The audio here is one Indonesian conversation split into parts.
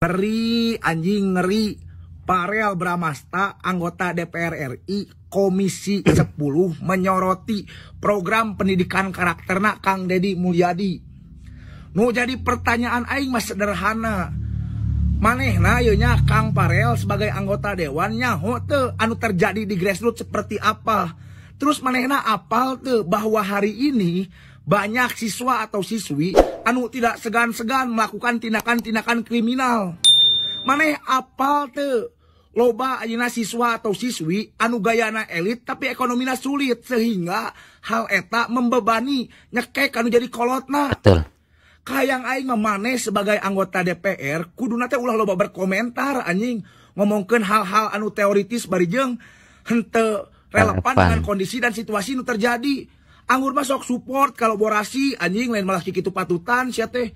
Ngeri, anjing ngeri. Farel Bramasta, anggota DPR RI, Komisi 10, menyoroti program pendidikan karakterna Kang Deddy Mulyadi. Nu jadi pertanyaan aing mah sederhana. Manehna yeuna Kang Farel sebagai anggota dewan nyaho teu anu terjadi di grassroots seperti apa? Terus manehna apal teu bahwa hari ini banyak siswa atau siswi anu tidak segan-segan melakukan tindakan-tindakan kriminal. Maneh apal teu loba ayeuna siswa atau siswi anu gayana elit tapi ekonomina sulit sehingga hal eta membebani nyekek anu jadi kolotna. Betul. Kayang aing maneh sebagai anggota DPR kuduna teh ulah loba berkomentar anjing ngomongkeun hal-hal anu teoritis barijeng henteu relevan dengan kondisi dan situasi nu terjadi. Anggur mah sok support kolaborasi anjing lain malah kitu patutan sia teh.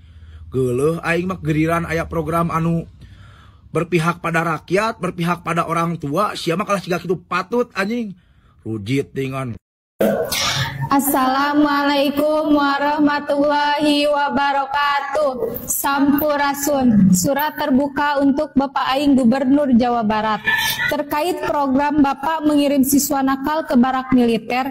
Geuleuh aing mah geriran aya program anu berpihak pada rakyat, berpihak pada orang tua, sia mah kalah siga kitu patut anjing. Rujit dengan Assalamualaikum warahmatullahi wabarakatuh. Sampurasun. Surat terbuka untuk Bapak Aing Gubernur Jawa Barat. Terkait program Bapak mengirim siswa nakal ke barak militer,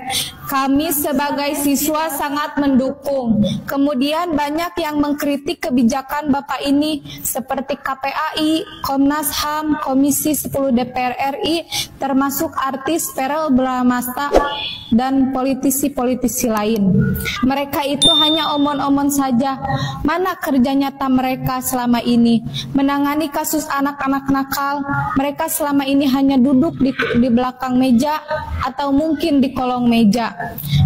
kami sebagai siswa sangat mendukung. Kemudian banyak yang mengkritik kebijakan Bapak ini seperti KPAI, Komnas HAM, Komisi 10 DPR RI, termasuk artis Farel Bramasta dan politisi-politisi lain. Mereka itu hanya omon-omon saja. Mana kerja nyata mereka selama ini? Menangani kasus anak-anak nakal. Mereka selama ini hanya duduk di belakang meja atau mungkin di kolong meja.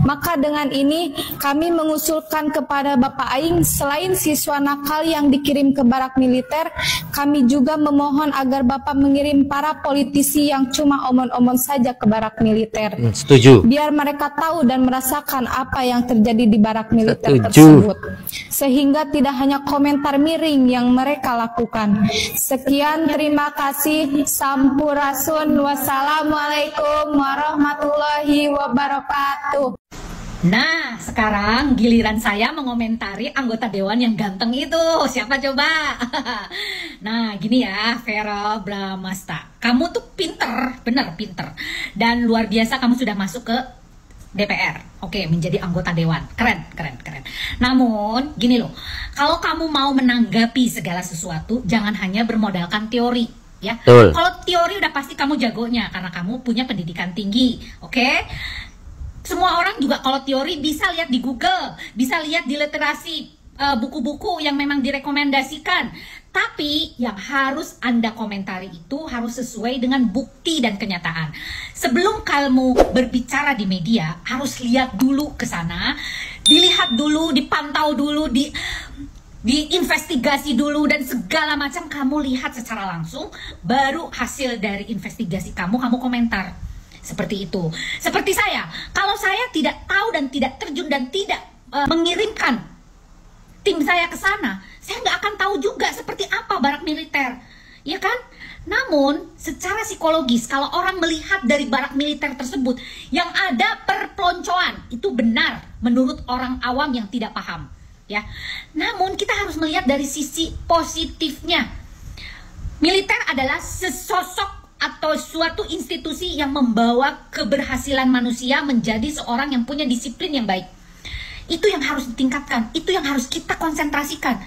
Maka dengan ini kami mengusulkan kepada Bapak Aing, selain siswa nakal yang dikirim ke barak militer, kami juga memohon agar Bapak mengirim para politisi yang cuma omon-omon saja ke barak militer. Setuju. Biar mereka tahu dan merasakan apa yang terjadi di barak militer tersebut, sehingga tidak hanya komentar miring yang mereka lakukan. Sekian, terima kasih. Sampurasun. Wassalamualaikum warahmatullahi wabarakatuh. Nah, sekarang giliran saya mengomentari anggota dewan yang ganteng itu. Siapa coba? Nah, gini ya, Farel Bramasta. Kamu tuh pinter, bener pinter. Dan luar biasa kamu sudah masuk ke DPR. Oke, menjadi anggota dewan. Keren, keren, keren. Namun, gini loh. Kalau kamu mau menanggapi segala sesuatu, jangan hanya bermodalkan teori. Ya, kalau teori udah pasti kamu jagonya karena kamu punya pendidikan tinggi. Oke? Semua orang juga kalau teori bisa lihat di Google, bisa lihat di literasi buku-buku yang memang direkomendasikan. Tapi yang harus Anda komentari itu harus sesuai dengan bukti dan kenyataan. Sebelum kamu berbicara di media, harus lihat dulu ke sana, dilihat dulu, dipantau dulu, diinvestigasi dulu, dan segala macam kamu lihat secara langsung. Baru hasil dari investigasi kamu komentar. Seperti itu. Seperti saya, kalau saya tidak tahu dan tidak terjun dan tidak mengirimkan tim saya ke sana, saya nggak akan tahu juga seperti apa barak militer, ya kan? Namun secara psikologis, kalau orang melihat dari barak militer tersebut yang ada perpeloncoan, itu benar menurut orang awam yang tidak paham, ya. Namun kita harus melihat dari sisi positifnya. Militer adalah sesosok atau suatu institusi yang membawa keberhasilan manusia menjadi seorang yang punya disiplin yang baik. Itu yang harus ditingkatkan, itu yang harus kita konsentrasikan.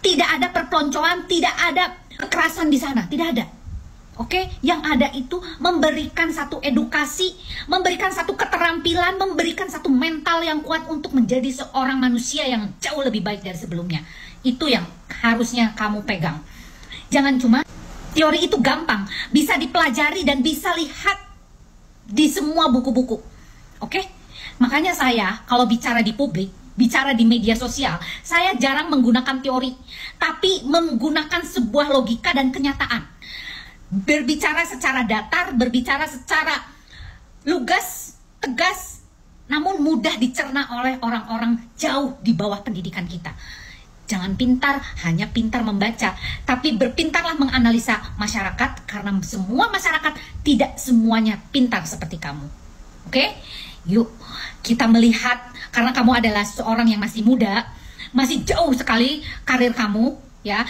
Tidak ada perpeloncoan, tidak ada kekerasan di sana, tidak ada. Oke, yang ada itu memberikan satu edukasi, memberikan satu keterampilan, memberikan satu mental yang kuat untuk menjadi seorang manusia yang jauh lebih baik dari sebelumnya. Itu yang harusnya kamu pegang. Jangan cuma teori itu gampang, bisa dipelajari dan bisa lihat di semua buku-buku. Oke? Makanya saya kalau bicara di publik, bicara di media sosial, saya jarang menggunakan teori, tapi menggunakan sebuah logika dan kenyataan. Berbicara secara datar, berbicara secara lugas, tegas, namun mudah dicerna oleh orang-orang jauh di bawah pendidikan kita. Jangan pintar, hanya pintar membaca, tapi berpintarlah menganalisa masyarakat, karena semua masyarakat tidak semuanya pintar seperti kamu. Oke? Yuk, kita melihat, karena kamu adalah seorang yang masih muda, masih jauh sekali karir kamu, ya.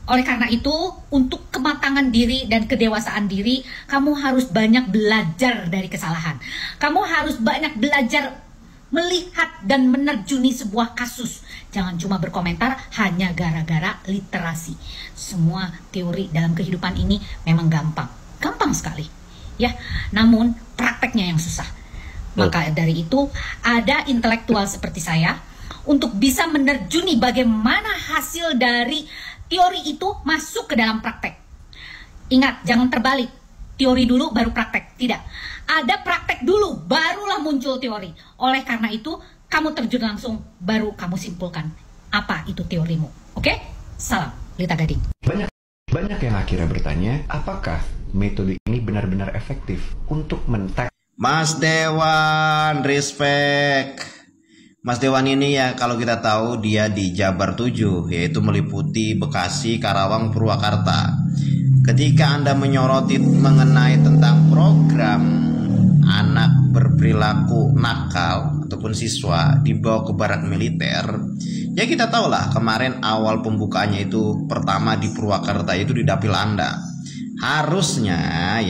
Oleh karena itu, untuk kematangan diri dan kedewasaan diri, kamu harus banyak belajar dari kesalahan. Kamu harus banyak belajar melihat dan menerjuni sebuah kasus. Jangan cuma berkomentar hanya gara-gara literasi. Semua teori dalam kehidupan ini memang gampang. Gampang sekali. Ya, namun prakteknya yang susah. Maka dari itu, ada intelektual seperti saya untuk bisa menerjuni bagaimana hasil dari teori itu masuk ke dalam praktek. Ingat, jangan terbalik. Teori dulu baru praktek. Tidak. Ada praktek dulu, barulah muncul teori. Oleh karena itu, kamu terjun langsung, baru kamu simpulkan apa itu teorimu. Oke? Salam, Lita Gading. Banyak yang akhirnya bertanya, apakah metode ini benar-benar efektif untuk mentek? Mas Dewan, respect. Mas Dewan ini ya kalau kita tahu dia di Jabar 7, yaitu meliputi Bekasi, Karawang, Purwakarta. Ketika Anda menyoroti mengenai tentang program anak berperilaku nakal ataupun siswa dibawa ke barak militer, ya kita tahulah kemarin awal pembukaannya itu pertama di Purwakarta itu di dapil Anda. Harusnya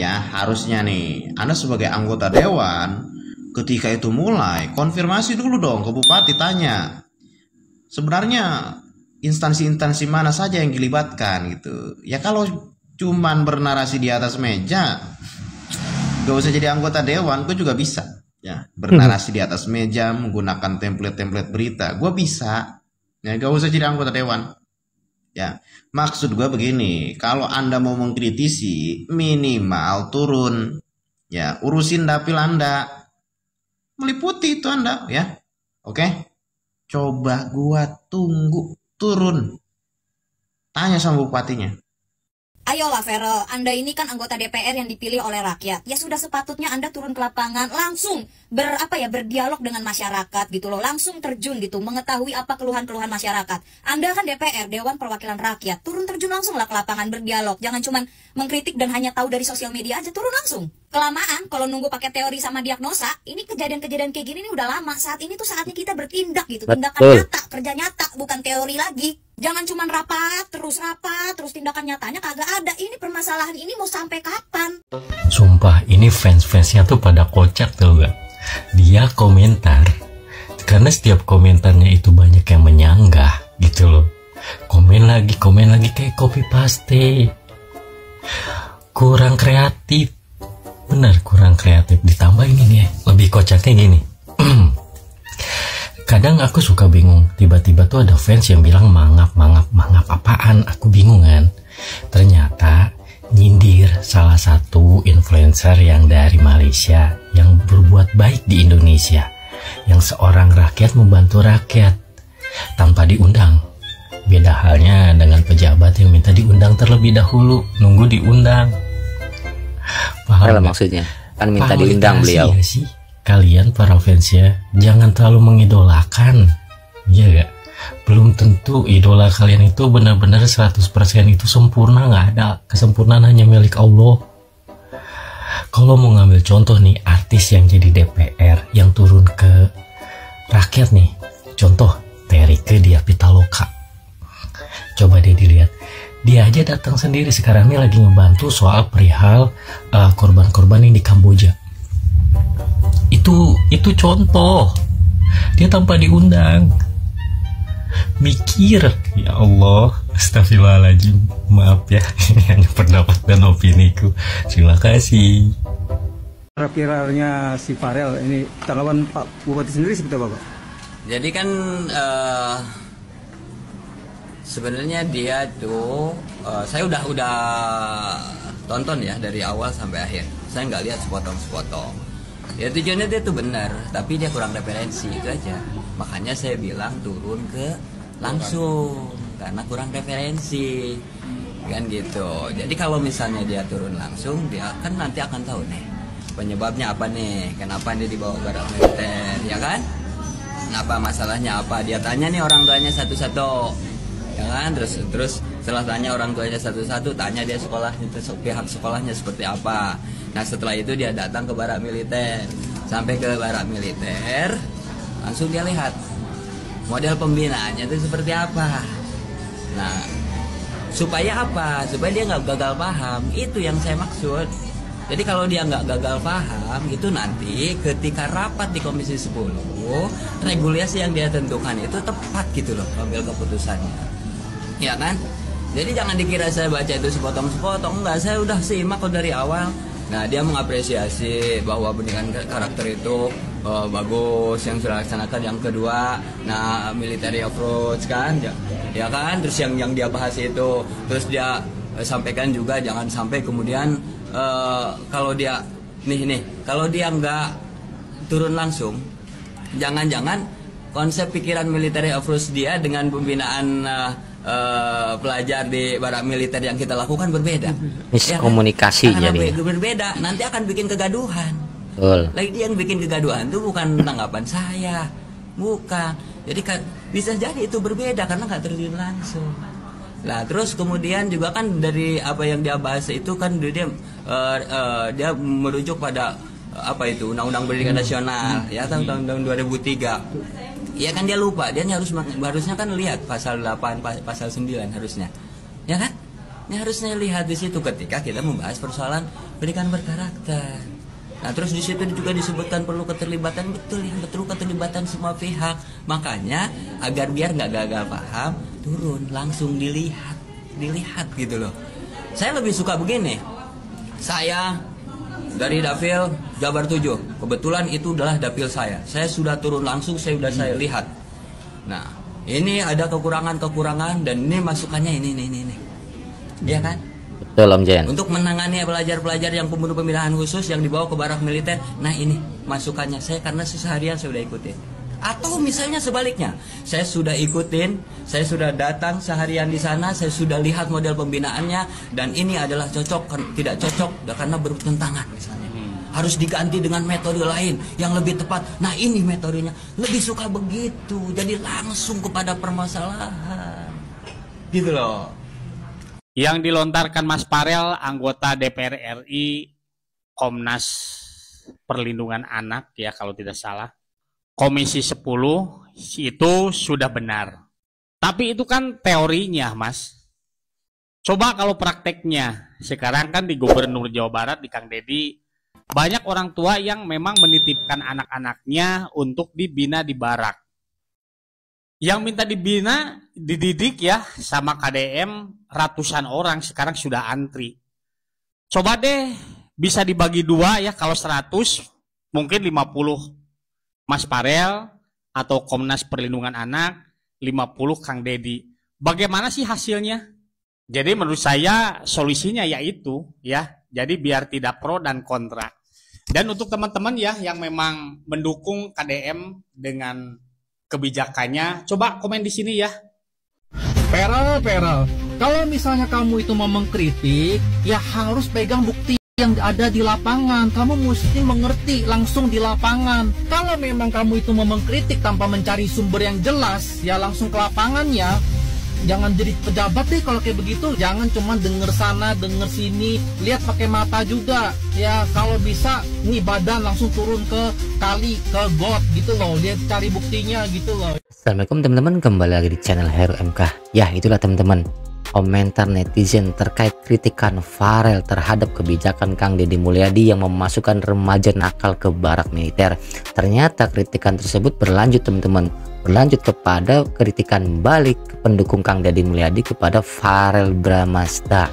nih Anda sebagai anggota dewan ketika itu mulai konfirmasi dulu dong ke bupati, tanya sebenarnya instansi-instansi mana saja yang dilibatkan gitu. Ya kalau cuman bernarasi di atas meja, gak usah jadi anggota dewan. Gue juga bisa ya bernarasi di atas meja menggunakan template-template berita. Gue bisa ya, gak usah jadi anggota dewan. Ya, maksud gue begini, kalau Anda mau mengkritisi minimal turun ya, urusin dapil Anda, meliputi itu Anda ya. Oke. Coba gua tunggu turun. Tanya sama bupatinya. Ayolah Vero, Anda ini kan anggota DPR yang dipilih oleh rakyat. Ya sudah sepatutnya Anda turun ke lapangan, langsung berdialog dengan masyarakat gitu loh. Langsung terjun gitu, mengetahui apa keluhan-keluhan masyarakat. Anda kan DPR, Dewan Perwakilan Rakyat. Turun terjun langsung lah ke lapangan, berdialog. Jangan cuma mengkritik dan hanya tahu dari sosial media aja, turun langsung. Kelamaan kalau nunggu pakai teori sama diagnosa, ini kejadian-kejadian kayak gini ini udah lama. Saat ini tuh saatnya kita bertindak gitu. Tindakan nyata, kerja nyata, bukan teori lagi. Jangan cuma rapat, terus tindakan nyatanya kagak ada. Ini permasalahan ini mau sampai kapan? Sumpah, ini fans-fansnya tuh pada kocak tau gak? Dia komentar, karena setiap komentarnya itu banyak yang menyanggah gitu loh. Komen lagi kayak copy paste. Kurang kreatif. Benar, kurang kreatif. Ditambah ini nih, lebih kocaknya gini. Kadang aku suka bingung, tiba-tiba tuh ada fans yang bilang mangap apaan, aku bingung kan. Ternyata nyindir salah satu influencer yang dari Malaysia yang berbuat baik di Indonesia, yang seorang rakyat membantu rakyat tanpa diundang. Beda halnya dengan pejabat yang minta diundang terlebih dahulu, nunggu diundang. Paham maksudnya? Kan minta diundang beliau. Ya sih? Kalian para fans ya, jangan terlalu mengidolakan. Iya gak? Belum tentu idola kalian itu benar-benar 100% itu sempurna. Gak ada, kesempurnaan hanya milik Allah. Kalau mau ngambil contoh nih, artis yang jadi DPR yang turun ke rakyat nih, contoh Terike Diah Pitaloka. Coba deh dilihat, dia aja datang sendiri sekarang ini lagi ngebantu soal perihal korban-korban yang di Kamboja. Itu contoh, dia tanpa diundang. Mikir, ya Allah, astagfirullahaladzim, maaf ya, ini hanya pendapat dan opiniku. Terima kasih. Viralnya si Farel ini, tanggapan Pak Bupati sendiri seperti apa Pak? Jadi kan sebenarnya dia tuh saya udah tonton ya dari awal sampai akhir. Saya nggak lihat sepotong-sepotong. Ya tujuannya dia tuh benar, tapi dia kurang referensi itu aja. Makanya saya bilang turun ke langsung karena kurang referensi kan gitu. Jadi kalau misalnya dia turun langsung, dia kan nanti akan tahu nih penyebabnya apa nih, kenapa dia dibawa barak militer, ya kan? Kenapa, masalahnya apa? Dia tanya nih orang tuanya satu-satu, ya kan? Terus setelah tanya orang tuanya satu-satu, tanya dia sekolahnya, pihak sekolahnya seperti apa. Nah setelah itu dia datang ke barak militer. Sampai ke barak militer, langsung dia lihat model pembinaannya itu seperti apa. Nah Supaya apa? Supaya dia nggak gagal paham. Itu yang saya maksud. Jadi kalau dia nggak gagal paham, itu nanti ketika rapat di Komisi 10, regulasi yang dia tentukan itu tepat gitu loh, ambil keputusannya. Ya kan? Jadi jangan dikira saya baca itu sepotong-sepotong. Enggak, saya udah simak kok dari awal. Nah, dia mengapresiasi bahwa pendidikan karakter itu bagus yang sudah laksanakan. Yang kedua, nah, military approach kan, ya kan, terus yang dia bahas itu, terus dia sampaikan juga jangan sampai kemudian kalau dia kalau dia nggak turun langsung, jangan-jangan konsep pikiran military approach dia dengan pembinaan pelajar di barak militer yang kita lakukan berbeda. Miskomunikasi ya kan? jadi Berbeda, nanti akan bikin kegaduhan. betul. Lagi yang bikin kegaduhan itu bukan tanggapan saya, bukan. Jadi kan bisa jadi itu berbeda karena nggak terjun langsung. Nah, terus kemudian juga kan dari apa yang dia bahas itu kan dia merujuk pada apa itu Undang-Undang Pendidikan Nasional ya tahun 2003. Iya kan dia lupa, dia harusnya kan lihat pasal 8, pasal 9 harusnya. Ya kan? Ini harusnya lihat di situ ketika kita membahas persoalan pendidikan berkarakter. Nah, terus di situ juga disebutkan perlu keterlibatan, betul keterlibatan semua pihak. Makanya agar biar nggak gagal paham, turun langsung dilihat gitu loh. Saya lebih suka begini. Saya dari Dapil Jabar 7, kebetulan itu adalah dapil saya. Saya sudah turun langsung, saya lihat. Nah, ini ada kekurangan-kekurangan dan ini masukannya ini. Iya kan? Betul Om Jen. Untuk menangani pelajar-pelajar yang pembunuh pemilihan khusus yang dibawa ke barak militer. Nah, ini masukannya saya karena seharian saya sudah ikutin. Atau misalnya sebaliknya, saya sudah ikutin, saya sudah datang seharian di sana, saya sudah lihat model pembinaannya dan ini adalah cocok, tidak cocok karena bertentangan misalnya. Harus diganti dengan metode lain yang lebih tepat. Nah, ini metodenya. Lebih suka begitu. Jadi langsung kepada permasalahan. Gitu loh. Yang dilontarkan Mas Farel, anggota DPR RI, Komnas Perlindungan Anak ya kalau tidak salah. Komisi 10 itu sudah benar. Tapi itu kan teorinya, Mas. Coba kalau prakteknya. Sekarang kan di Gubernur Jawa Barat, di Kang Deddy, banyak orang tua yang memang menitipkan anak-anaknya untuk dibina di barak. Yang minta dibina, dididik ya, sama KDM, ratusan orang sekarang sudah antri. Coba deh, bisa dibagi dua ya, kalau 100, mungkin 50. Mas Farel atau Komnas Perlindungan Anak, 50 Kang Deddy. Bagaimana sih hasilnya? Jadi menurut saya solusinya yaitu ya, jadi biar tidak pro dan kontra. Dan untuk teman-teman ya yang memang mendukung KDM dengan kebijakannya, coba komen di sini ya. Farel, kalau misalnya kamu itu mau mengkritik, ya harus pegang bukti yang ada di lapangan. Kamu mesti mengerti langsung di lapangan. Kalau memang kamu itu mau mengkritik tanpa mencari sumber yang jelas, ya langsung ke lapangan ya. Jangan jadi pejabat deh kalau kayak begitu. Jangan cuma denger sana, denger sini. Lihat pakai mata juga. Ya kalau bisa nih badan langsung turun ke kali, ke got gitu loh. Lihat cari buktinya gitu loh. Assalamualaikum teman-teman, kembali lagi di channel Heru MK. Ya itulah teman-teman, komentar netizen terkait kritikan Farel terhadap kebijakan Kang Deddy Mulyadi yang memasukkan remaja nakal ke barak militer. Ternyata kritikan tersebut berlanjut teman-teman, berlanjut kepada kritikan balik pendukung Kang Deddy Mulyadi kepada Farel Bramasta.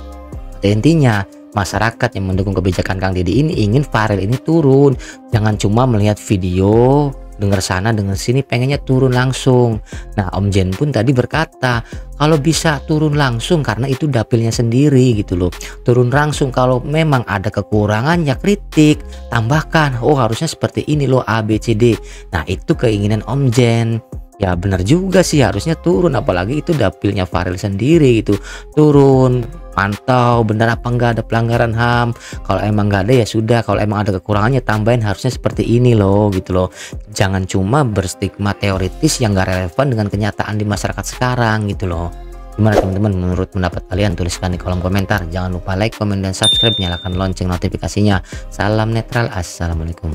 Intinya masyarakat yang mendukung kebijakan Kang Deddy ini ingin Farel ini turun, jangan cuma melihat video, dengar sana dengar sini, pengennya turun langsung. Nah Om Jen pun tadi berkata kalau bisa turun langsung karena itu dapilnya sendiri gitu loh. Turun langsung, kalau memang ada kekurangan ya kritik, tambahkan, oh harusnya seperti ini loh A B C D. Nah itu keinginan Om Jen. Ya benar juga sih, harusnya turun, apalagi itu dapilnya Farel sendiri gitu. Turun, pantau benar apa enggak ada pelanggaran HAM. Kalau emang enggak ada ya sudah, kalau emang ada kekurangannya tambahin, harusnya seperti ini loh gitu loh. Jangan cuma berstigma teoritis yang enggak relevan dengan kenyataan di masyarakat sekarang gitu loh. Gimana teman-teman menurut pendapat kalian? Tuliskan di kolom komentar. Jangan lupa like, komen, dan subscribe, nyalakan lonceng notifikasinya. Salam netral, assalamualaikum.